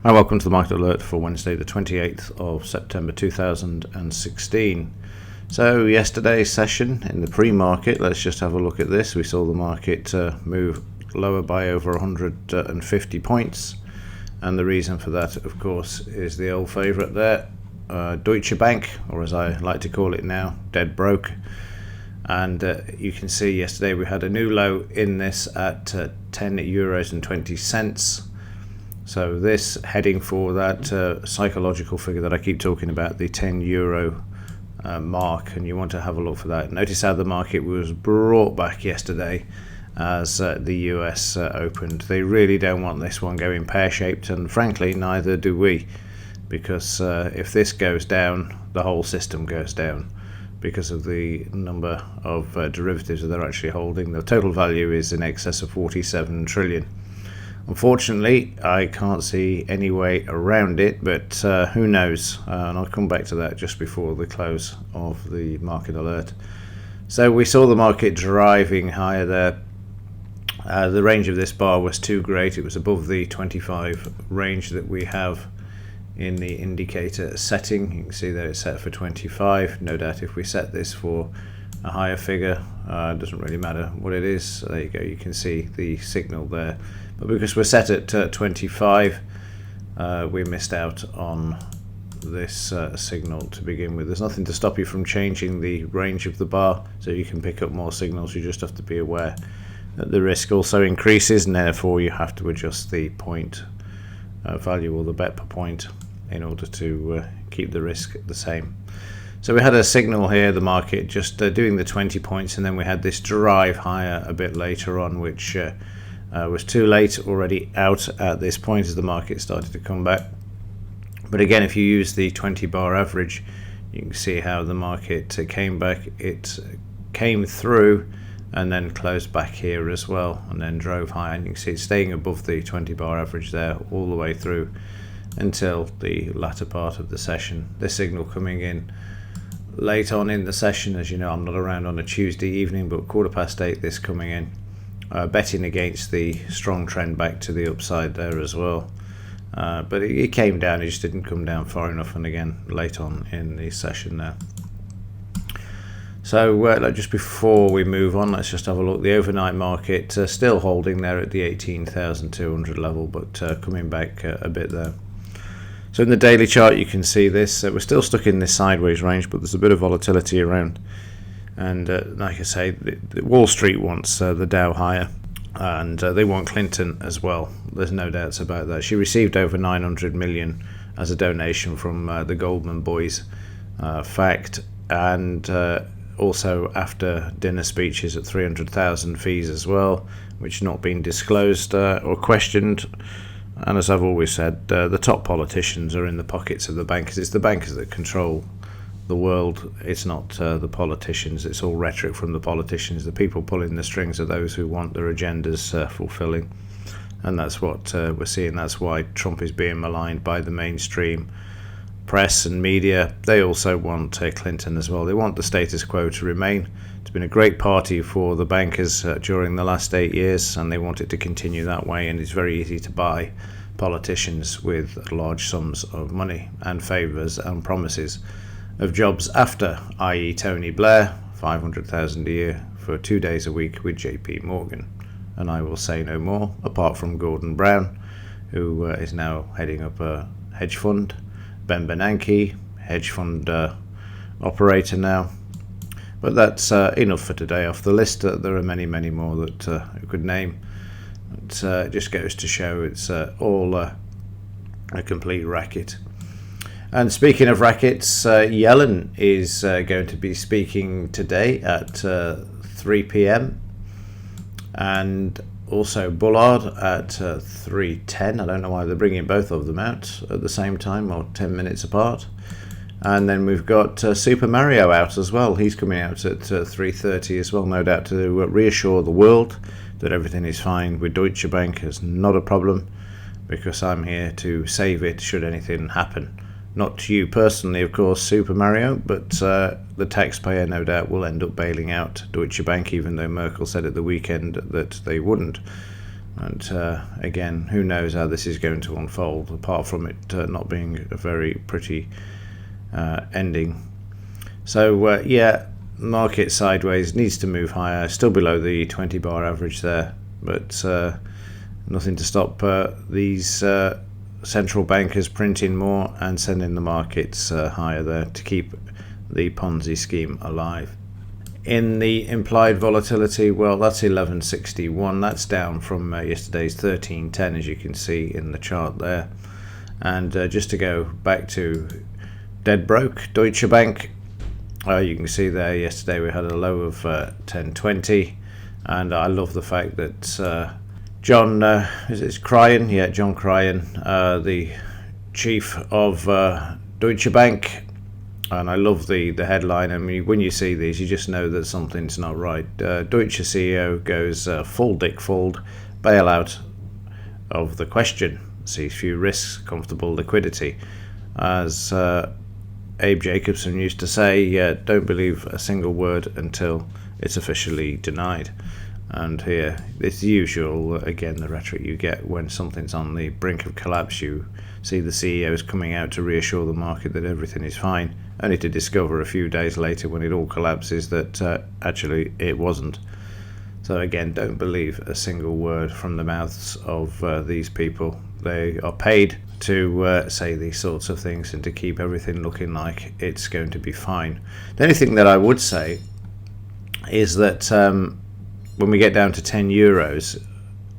Hi, welcome to the Market Alert for Wednesday the 28th of September 2016. So yesterday's session in the pre-market, let's just have a look at this. We saw the market move lower by over 150 points, and the reason for that, of course, is the old favourite there, Deutsche Bank, or as I like to call it now, dead broke. And you can see yesterday we had a new low in this at €10.20. So this heading for that psychological figure that I keep talking about, the €10 mark, and you want to have a look for that. Notice how the market was brought back yesterday as the US opened. They really don't want this one going pear-shaped, and frankly neither do we, because if this goes down, the whole system goes down because of the number of derivatives that they're actually holding. The total value is in excess of 47 trillion. Unfortunately, I can't see any way around it, but who knows? And I'll come back to that just before the close of the market alert. So we saw the market driving higher there. The range of this bar was too great. It was above the 25 range that we have in the indicator setting. You can see that it's set for 25. No doubt if we set this for a higher figure, it doesn't really matter what it is. There you go, you can see the signal there. But because we're set at 25, we missed out on this signal to begin with. There's nothing to stop you from changing the range of the bar so you can pick up more signals. You just have to be aware that the risk also increases, and therefore you have to adjust the point value, or the bet per point, in order to keep the risk the same. So we had a signal here, the market just doing the 20 points, and then we had this drive higher a bit later on, which was too late, already out at this point as the market started to come back. But again, if you use the 20 bar average, you can see how the market came back. It came through and then closed back here as well, and then drove higher, and you can see it's staying above the 20 bar average there all the way through until the latter part of the session. This signal coming in late on in the session. As you know, I'm not around on a Tuesday evening, but 8:15 this coming in, betting against the strong trend back to the upside there as well. But it came down, it just didn't come down far enough, and again late on in the session there. So just before we move on, let's just have a look. The overnight market still holding there at the 18,200 level, but coming back a bit there. So in the daily chart you can see this, we're still stuck in this sideways range, but there's a bit of volatility around. And like I say, the Wall Street wants the Dow higher, and they want Clinton as well. There's no doubts about that. She received over 900 million as a donation from the Goldman boys, fact, and also after dinner speeches at 300,000 fees as well, which not been disclosed or questioned. And as I've always said, the top politicians are in the pockets of the bankers. It's the bankers that control the world. It's not the politicians. It's all rhetoric from the politicians. The people pulling the strings are those who want their agendas fulfilling, and that's what we're seeing. That's why Trump is being maligned by the mainstream press and media. They also want Clinton as well. They want the status quo to remain. It's been a great party for the bankers during the last 8 years, and they want it to continue that way. And it's very easy to buy politicians with large sums of money and favours and promises of jobs after, i.e. Tony Blair, 500,000 a year for 2 days a week with JP Morgan. And I will say no more, apart from Gordon Brown, who is now heading up a hedge fund. Ben Bernanke, hedge fund operator now. But that's enough for today off the list. There are many, many more that I could name. It just goes to show it's all a complete racket. And speaking of rackets, Yellen is going to be speaking today at 3 p.m. and also Bullard at 3:10. I don't know why they're bringing both of them out at the same time or 10 minutes apart. And then we've got Super Mario out as well. He's coming out at 3:30 as well, no doubt to reassure the world that everything is fine with Deutsche Bank. It's not a problem, because I'm here to save it should anything happen. Not to you personally, of course, Super Mario, but the taxpayer no doubt will end up bailing out Deutsche Bank, even though Merkel said at the weekend that they wouldn't. And again, who knows how this is going to unfold, apart from it not being a very pretty ending. So yeah, market sideways, needs to move higher, still below the 20 bar average there, but nothing to stop these central bankers printing more and sending the markets higher there to keep the Ponzi scheme alive. In the implied volatility, well, that's 1161. That's down from yesterday's 1310, as you can see in the chart there. And just to go back to dead broke, Deutsche Bank, you can see there yesterday we had a low of 1020, and I love the fact that John Cryan, yeah, John Cryan, the chief of Deutsche Bank. And I love the headline. I mean, when you see these, you just know that something's not right. Deutsche CEO goes full Dick Fold, bailout of the question, sees few risks, comfortable liquidity. As Abe Jacobson used to say, don't believe a single word until it's officially denied. And here, it's the usual, again, the rhetoric you get when something's on the brink of collapse. You see the CEOs coming out to reassure the market that everything is fine, only to discover a few days later when it all collapses that actually it wasn't. So again, don't believe a single word from the mouths of these people. They are paid to say these sorts of things and to keep everything looking like it's going to be fine. The only thing that I would say is that when we get down to 10 euros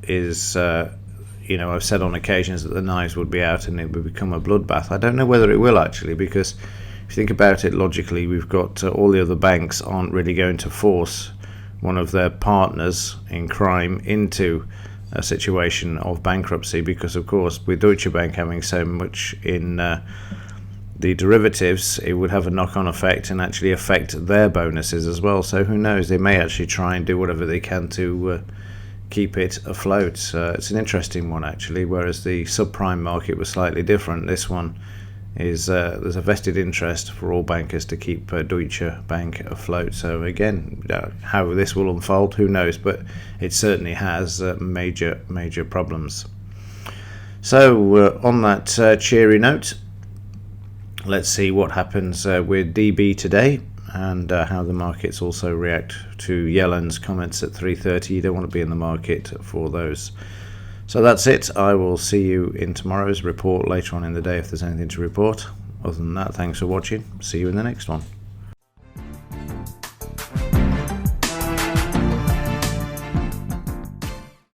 is, I've said on occasions that the knives would be out and it would become a bloodbath. I don't know whether it will actually, because if you think about it logically, we've got all the other banks aren't really going to force one of their partners in crime into a situation of bankruptcy, because of course with Deutsche Bank having so much in the derivatives, it would have a knock-on effect and actually affect their bonuses as well. So who knows, they may actually try and do whatever they can to keep it afloat. It's an interesting one actually, whereas the subprime market was slightly different. This one is there's a vested interest for all bankers to keep Deutsche Bank afloat. So again, how this will unfold, who knows, but it certainly has major problems. So on that cheery note, let's see what happens with DB today, and how the markets also react to Yellen's comments at 3:30. You don't want to be in the market for those. So that's it. I will see you in tomorrow's report later on in the day if there's anything to report. Other than that, thanks for watching. See you in the next one.